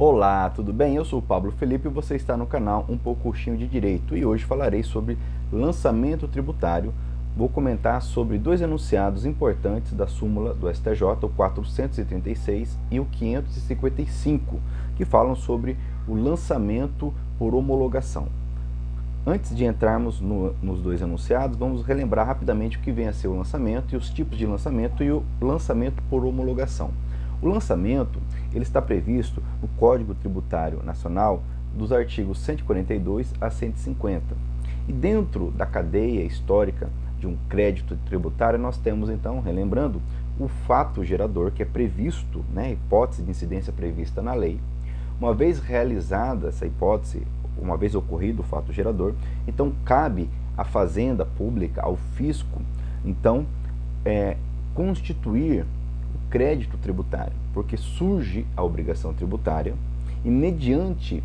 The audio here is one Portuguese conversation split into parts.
Olá, tudo bem? Eu sou o Pablo Felipe e você está no canal Um Pouco Coxinho de Direito e hoje falarei sobre lançamento tributário. Vou comentar sobre dois enunciados importantes da súmula do STJ, o 436 e o 555, que falam sobre o lançamento por homologação. Antes de entrarmos nos dois enunciados, vamos relembrar rapidamente o que vem a ser o lançamento e os tipos de lançamento e o lançamento por homologação. O lançamento ele está previsto no Código Tributário Nacional dos artigos 142 a 150. E dentro da cadeia histórica de um crédito tributário, nós temos então, relembrando, o fato gerador que é previsto, hipótese de incidência prevista na lei. Uma vez realizada essa hipótese, uma vez ocorrido o fato gerador, então cabe à Fazenda Pública, ao fisco, então, constituir o crédito tributário, porque surge a obrigação tributária e mediante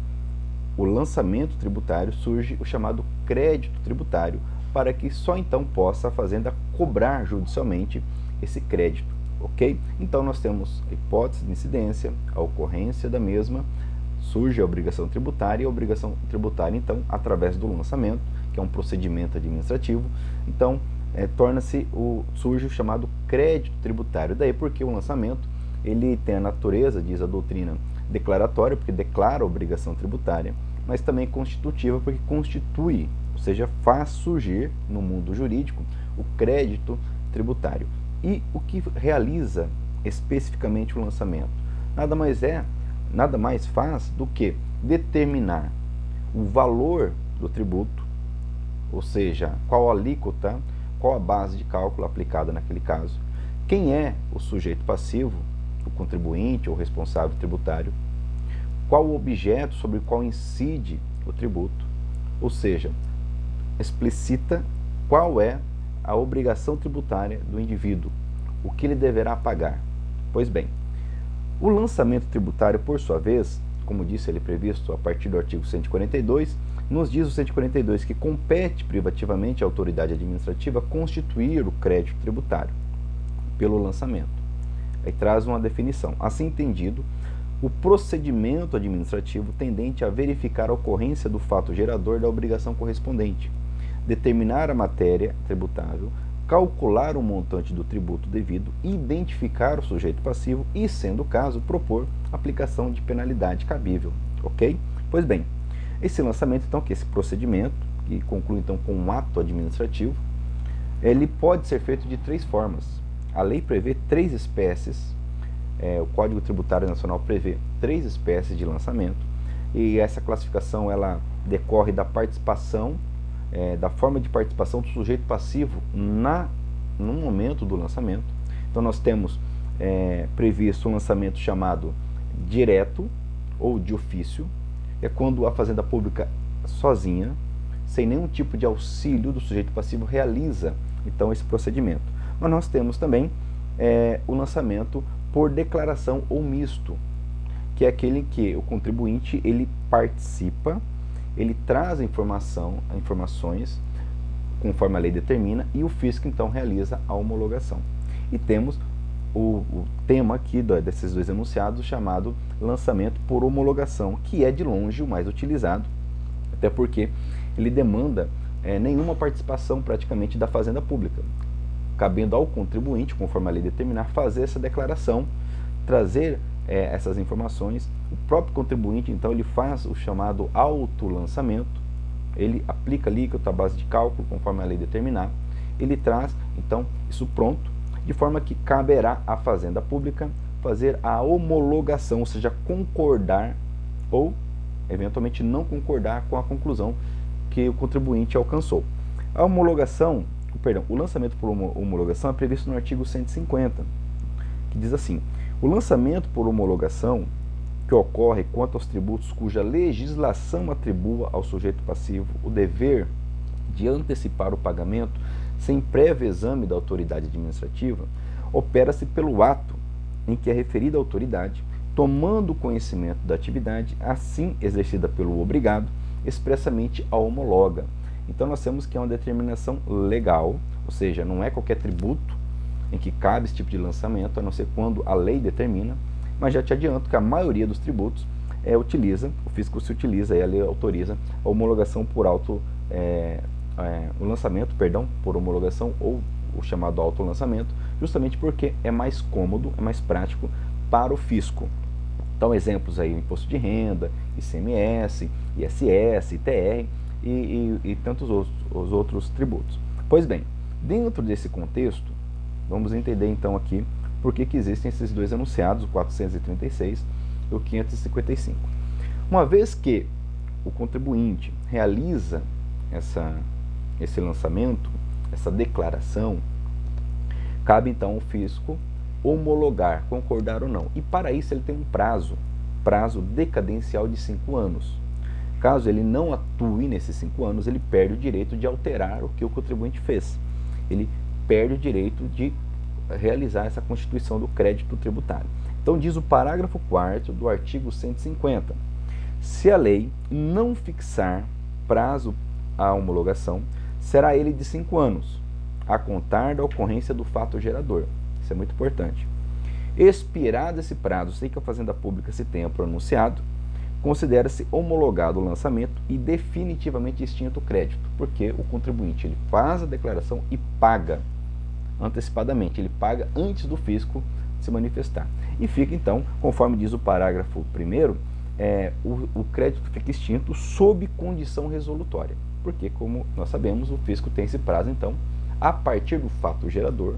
o lançamento tributário surge o chamado crédito tributário, para que só então possa a Fazenda cobrar judicialmente esse crédito, ok? Então nós temos a hipótese de incidência, a ocorrência da mesma, surge a obrigação tributária e a obrigação tributária, então, através do lançamento, que é um procedimento administrativo, então, surge o chamado crédito tributário. Daí porque o lançamento, ele tem a natureza, diz a doutrina, declaratória, porque declara a obrigação tributária, mas também constitutiva, porque constitui, ou seja, faz surgir no mundo jurídico o crédito tributário. E o que realiza especificamente o lançamento? Nada mais faz do que determinar o valor do tributo, ou seja, qual a alíquota, qual a base de cálculo aplicada naquele caso, quem é o sujeito passivo, o contribuinte ou responsável tributário, qual o objeto sobre o qual incide o tributo, ou seja, explicita qual é a obrigação tributária do indivíduo, o que ele deverá pagar. Pois bem, o lançamento tributário, por sua vez, como disse, ele é previsto a partir do artigo 142, nos diz o 142 que compete privativamente à autoridade administrativa constituir o crédito tributário pelo lançamento. Aí traz uma definição. Assim entendido, o procedimento administrativo tendente a verificar a ocorrência do fato gerador da obrigação correspondente, determinar a matéria tributável, calcular o montante do tributo devido, identificar o sujeito passivo e, sendo o caso, propor aplicação de penalidade cabível, ok? Pois bem, esse lançamento, então, que esse procedimento, que conclui, então, com um ato administrativo, ele pode ser feito de três formas. A lei prevê três espécies, o Código Tributário Nacional prevê três espécies de lançamento, e essa classificação, ela decorre da participação, da forma de participação do sujeito passivo no momento do lançamento. Então nós temos previsto um lançamento chamado direto ou de ofício, é quando a Fazenda Pública sozinha, sem nenhum tipo de auxílio do sujeito passivo, realiza então esse procedimento. Mas nós temos também o lançamento por declaração ou misto, que é aquele em que o contribuinte ele participa, ele traz informações conforme a lei determina e o fisco então realiza a homologação. E temos o tema aqui desses dois enunciados chamado lançamento por homologação, que é de longe o mais utilizado, até porque ele demanda nenhuma participação praticamente da Fazenda Pública, cabendo ao contribuinte, conforme a lei determinar, fazer essa declaração, trazer essas informações. O próprio contribuinte, então, ele faz o chamado autolançamento, ele aplica a alíquota, a base de cálculo, conforme a lei determinar, ele traz, então, isso pronto, de forma que caberá à Fazenda Pública fazer a homologação, ou seja, concordar ou, eventualmente, não concordar com a conclusão que o contribuinte alcançou. A o lançamento por homologação é previsto no artigo 150, que diz assim: o lançamento por homologação que ocorre quanto aos tributos cuja legislação atribua ao sujeito passivo o dever de antecipar o pagamento sem prévio exame da autoridade administrativa, opera-se pelo ato em que a referida autoridade, tomando conhecimento da atividade assim exercida pelo obrigado, expressamente a homologa. Então nós temos que é uma determinação legal, ou seja, não é qualquer tributo em que cabe esse tipo de lançamento, a não ser quando a lei determina, mas já te adianto que a maioria dos tributos o fisco se utiliza, ele autoriza a homologação por o lançamento, por homologação ou o chamado autolançamento, justamente porque é mais cômodo, é mais prático para o fisco. Então, exemplos aí, imposto de renda, ICMS, ISS, ITR e tantos os outros tributos. Pois bem, dentro desse contexto, vamos entender então aqui por que existem esses dois enunciados, o 436 e o 555. Uma vez que o contribuinte realiza esse lançamento, essa declaração, cabe então ao fisco homologar, concordar ou não. E para isso ele tem um prazo decadencial de 5 anos. Caso ele não atue nesses 5 anos, ele perde o direito de alterar o que o contribuinte fez. Ele perde o direito de realizar essa constituição do crédito tributário. Então diz o parágrafo 4º do artigo 150. Se a lei não fixar prazo à homologação, será ele de 5 anos, a contar da ocorrência do fato gerador. Isso é muito importante. Expirado esse prazo sem que a Fazenda Pública se tenha pronunciado, considera-se homologado o lançamento e definitivamente extinto o crédito, porque o contribuinte ele faz a declaração e paga antecipadamente, ele paga antes do fisco se manifestar. E fica então, conforme diz o parágrafo 1º, o crédito fica extinto sob condição resolutória, porque, como nós sabemos, o fisco tem esse prazo, então, a partir do fato gerador,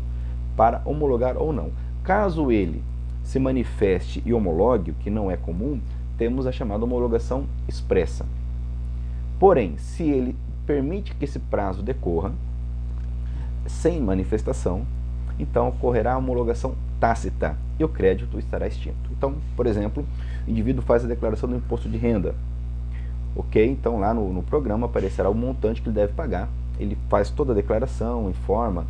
para homologar ou não. Caso ele se manifeste e homologue, o que não é comum, temos a chamada homologação expressa. Porém, se ele permite que esse prazo decorra sem manifestação, então ocorrerá a homologação tácita e o crédito estará extinto. Então, por exemplo, o indivíduo faz a declaração do imposto de renda. Ok? Então lá no programa aparecerá o montante que ele deve pagar. Ele faz toda a declaração, informa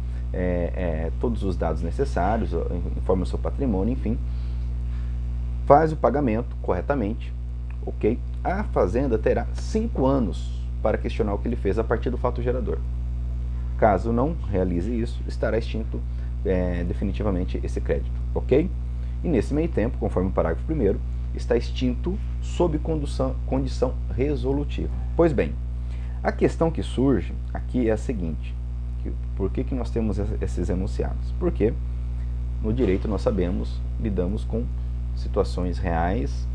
todos os dados necessários, informa o seu patrimônio, enfim. Faz o pagamento corretamente, ok? A Fazenda terá 5 anos para questionar o que ele fez a partir do fato gerador. Caso não realize isso, estará extinto definitivamente esse crédito, ok? E nesse meio tempo, conforme o parágrafo 1º, está extinto sob condição resolutiva. Pois bem, a questão que surge aqui é a seguinte: por que nós temos esses enunciados? Porque no direito nós sabemos, lidamos com situações reais,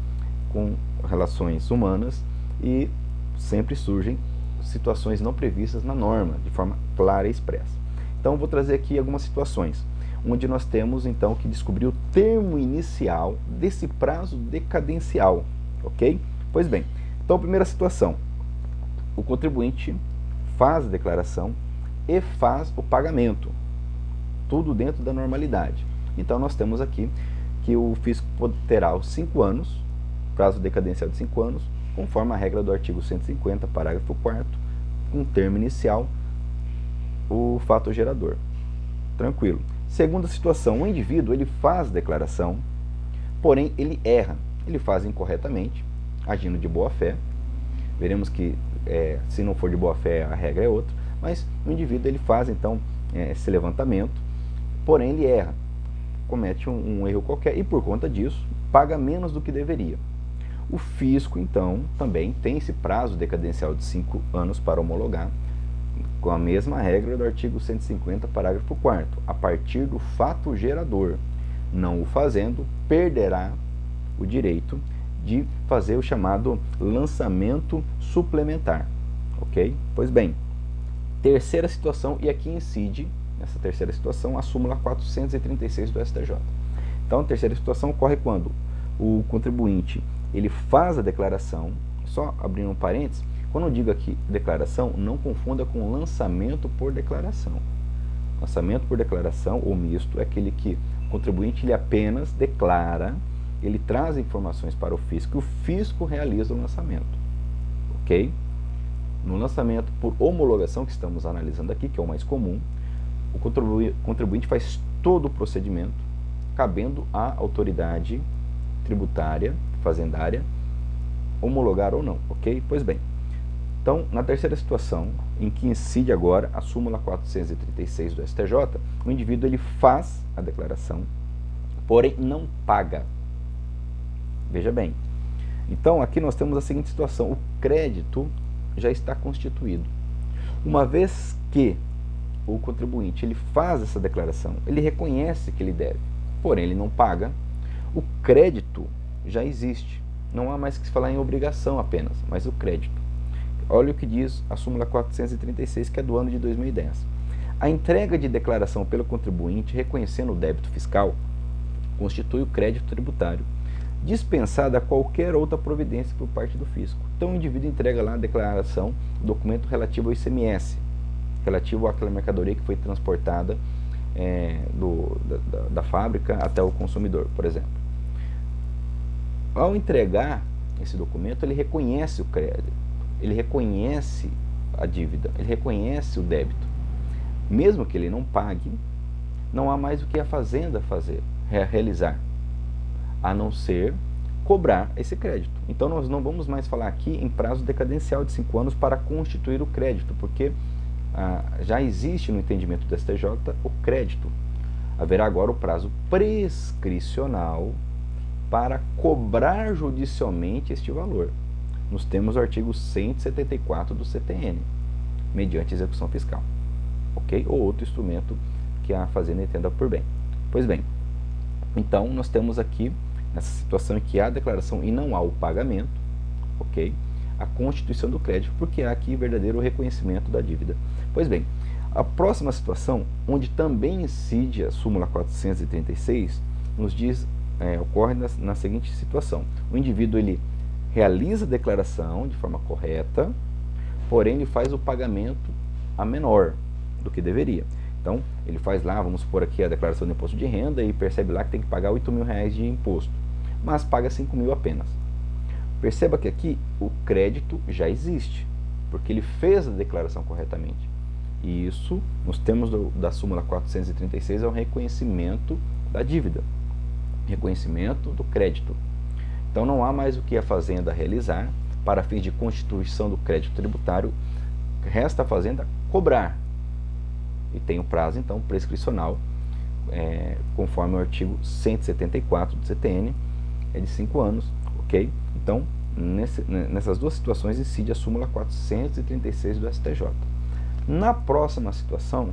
com relações humanas e sempre surgem situações não previstas na norma, de forma clara e expressa. Então, vou trazer aqui algumas situações, onde nós temos, então, que descobrir o termo inicial desse prazo decadencial, ok? Pois bem, então, primeira situação, o contribuinte faz a declaração e faz o pagamento, tudo dentro da normalidade. Então, nós temos aqui que o fisco terá os 5 anos, prazo decadencial de 5 anos, conforme a regra do artigo 150, parágrafo 4º, com termo inicial, o fato gerador. Tranquilo. Segunda situação, o indivíduo ele faz a declaração, porém ele erra, ele faz incorretamente, agindo de boa fé. Veremos que se não for de boa fé a regra é outra, mas o indivíduo ele faz então esse levantamento, porém ele erra, comete um erro qualquer e por conta disso paga menos do que deveria. O fisco então também tem esse prazo decadencial de 5 anos para homologar, com a mesma regra do artigo 150, parágrafo 4º, a partir do fato gerador. Não o fazendo, perderá o direito de fazer o chamado lançamento suplementar, ok? Pois bem, terceira situação, e aqui incide, nessa terceira situação, a súmula 436 do STJ. Então, a terceira situação ocorre quando o contribuinte ele faz a declaração, só abrindo um parênteses, quando eu digo aqui declaração, não confunda com lançamento por declaração. Lançamento por declaração ou misto é aquele que o contribuinte ele apenas declara, ele traz informações para o fisco e o fisco realiza o lançamento, ok? No lançamento por homologação, que estamos analisando aqui, que é o mais comum, o contribuinte faz todo o procedimento, cabendo à autoridade tributária, fazendária, homologar ou não, ok? Pois bem, então, na terceira situação, em que incide agora a súmula 436 do STJ, o indivíduo ele faz a declaração, porém não paga. Veja bem, Então, aqui nós temos a seguinte situação: o crédito já está constituído. Uma vez que o contribuinte ele faz essa declaração, ele reconhece que ele deve, porém ele não paga, o crédito já existe. Não há mais que se falar em obrigação apenas, mas o crédito. Olha o que diz a súmula 436, que é do ano de 2010. A entrega de declaração pelo contribuinte reconhecendo o débito fiscal constitui o crédito tributário, dispensada qualquer outra providência por parte do fisco. Então o indivíduo entrega lá a declaração, o documento relativo ao ICMS, relativo àquela mercadoria que foi transportada da fábrica até o consumidor, por exemplo. Ao entregar esse documento, ele reconhece o crédito, ele reconhece a dívida, ele reconhece o débito. Mesmo que ele não pague, não há mais o que a Fazenda realizar, a não ser cobrar esse crédito. Então nós não vamos mais falar aqui em prazo decadencial de 5 anos para constituir o crédito, porque já existe no entendimento do STJ o crédito. Haverá agora o prazo prescricional para cobrar judicialmente este valor. Nos temos o artigo 174 do CTN, mediante execução fiscal, ok? Ou outro instrumento que a Fazenda entenda por bem. Pois bem, então nós temos aqui, nessa situação em que há a declaração e não há o pagamento, ok? A constituição do crédito, porque há aqui verdadeiro reconhecimento da dívida. Pois bem, a próxima situação, onde também incide a súmula 436, nos diz, ocorre na seguinte situação: o indivíduo ele realiza a declaração de forma correta, porém ele faz o pagamento a menor do que deveria. Então, ele faz lá, vamos supor aqui a declaração de imposto de renda e percebe lá que tem que pagar R$8.000 de imposto, mas paga 5.000 apenas. Perceba que aqui o crédito já existe, porque ele fez a declaração corretamente. E isso, nós temos da súmula 436, é o reconhecimento da dívida, reconhecimento do crédito. Então não há mais o que a Fazenda realizar para fins de constituição do crédito tributário, resta a Fazenda cobrar. E tem o prazo, então, prescricional, conforme o artigo 174 do CTN, é de 5 anos, ok? Então, nessas duas situações incide a súmula 436 do STJ. Na próxima situação,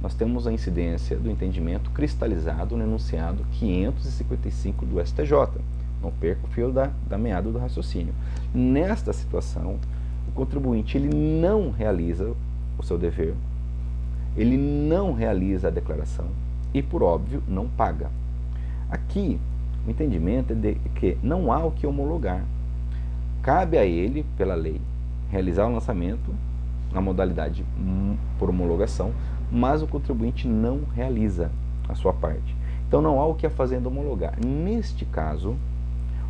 nós temos a incidência do entendimento cristalizado no enunciado 555 do STJ. Não perca o fio da meada do raciocínio. Nesta situação, o contribuinte ele não realiza o seu dever, ele não realiza a declaração e, por óbvio, não paga. Aqui, o entendimento é de que não há o que homologar. Cabe a ele, pela lei, realizar o lançamento na modalidade por homologação, mas o contribuinte não realiza a sua parte. Então não há o que a Fazenda homologar. Neste caso,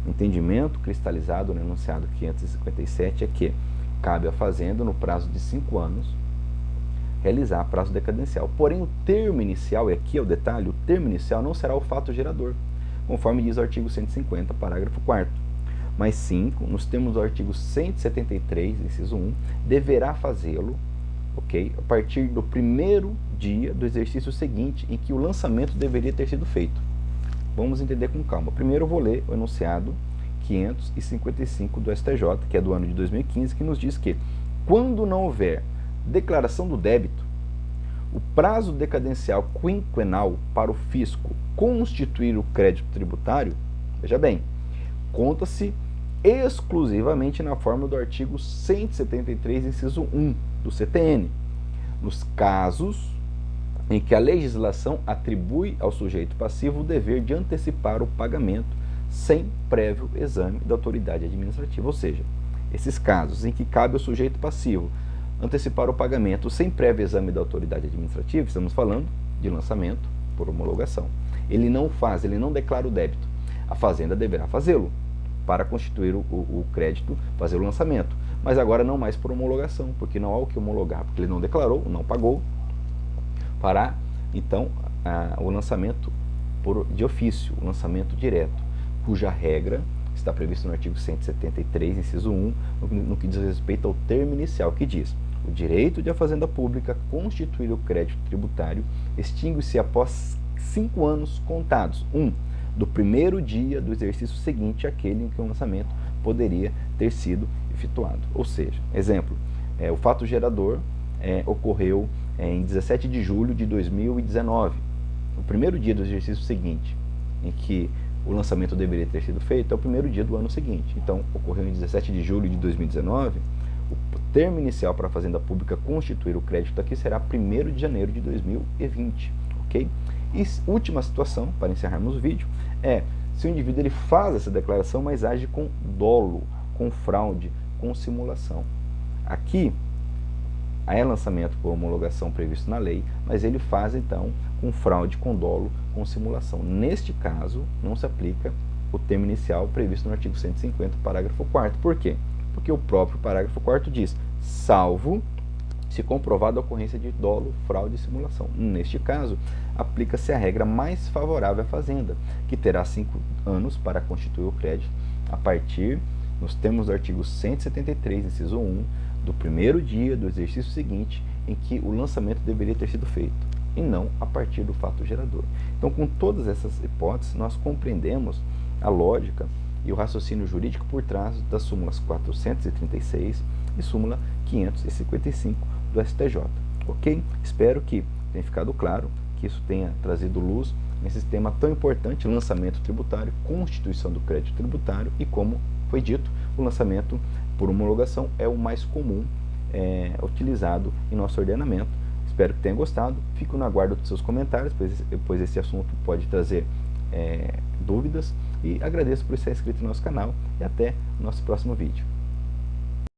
o entendimento cristalizado no enunciado 557 é que cabe à Fazenda, no prazo de 5 anos, realizar prazo decadencial. Porém, o termo inicial, e aqui é o detalhe, o termo inicial não será o fato gerador, conforme diz o artigo 150, parágrafo 4º. Mas sim, nos termos do artigo 173, inciso 1, deverá fazê-lo, ok, a partir do primeiro dia do exercício seguinte em que o lançamento deveria ter sido feito. Vamos entender com calma. Primeiro eu vou ler o enunciado 555 do STJ, que é do ano de 2015, que nos diz que, quando não houver declaração do débito, o prazo decadencial quinquenal para o fisco constituir o crédito tributário, veja bem, conta-se exclusivamente na forma do artigo 173, inciso 1 do CTN, nos casos em que a legislação atribui ao sujeito passivo o dever de antecipar o pagamento sem prévio exame da autoridade administrativa. Ou seja, esses casos em que cabe ao sujeito passivo antecipar o pagamento sem prévio exame da autoridade administrativa, estamos falando de lançamento por homologação. Ele não faz, ele não declara o débito. A Fazenda deverá fazê-lo para constituir o crédito, fazer o lançamento. Mas agora não mais por homologação, porque não há o que homologar, porque ele não declarou, não pagou, fará então o lançamento de ofício, o lançamento direto, cuja regra está prevista no artigo 173, inciso 1, no que diz respeito ao termo inicial, que diz: o direito de a Fazenda Pública constituir o crédito tributário extingue-se após 5 anos contados, do primeiro dia do exercício seguinte àquele em que o lançamento poderia ter sido efetuado. Ou seja, exemplo, o fato gerador ocorreu em 17 de julho de 2019, o primeiro dia do exercício seguinte, em que o lançamento deveria ter sido feito, é o primeiro dia do ano seguinte. Então, ocorreu em 17 de julho de 2019, o termo inicial para a Fazenda Pública constituir o crédito aqui será 1º de janeiro de 2020, ok? E última situação, para encerrarmos o vídeo, se o indivíduo ele faz essa declaração, mas age com dolo, com fraude, com simulação. Aqui, é lançamento por homologação previsto na lei, mas ele faz então com fraude, com dolo, com simulação. Neste caso, não se aplica o termo inicial previsto no artigo 150, parágrafo 4º. Por quê? Porque o próprio parágrafo 4º diz, salvo se comprovada a ocorrência de dolo, fraude e simulação. Neste caso, aplica-se a regra mais favorável à Fazenda, que terá 5 anos para constituir o crédito a partir, nos termos do artigo 173, inciso 1, do primeiro dia do exercício seguinte em que o lançamento deveria ter sido feito, e não a partir do fato gerador. Então, com todas essas hipóteses, nós compreendemos a lógica e o raciocínio jurídico por trás das súmulas 436 e súmula 555 do STJ, ok? Espero que tenha ficado claro, que isso tenha trazido luz nesse tema tão importante, lançamento tributário, constituição do crédito tributário e, como foi dito, o lançamento por homologação é o mais comum utilizado em nosso ordenamento. Espero que tenha gostado, fico na guarda dos seus comentários, pois esse assunto pode trazer dúvidas, e agradeço por estar inscrito no nosso canal e até o nosso próximo vídeo.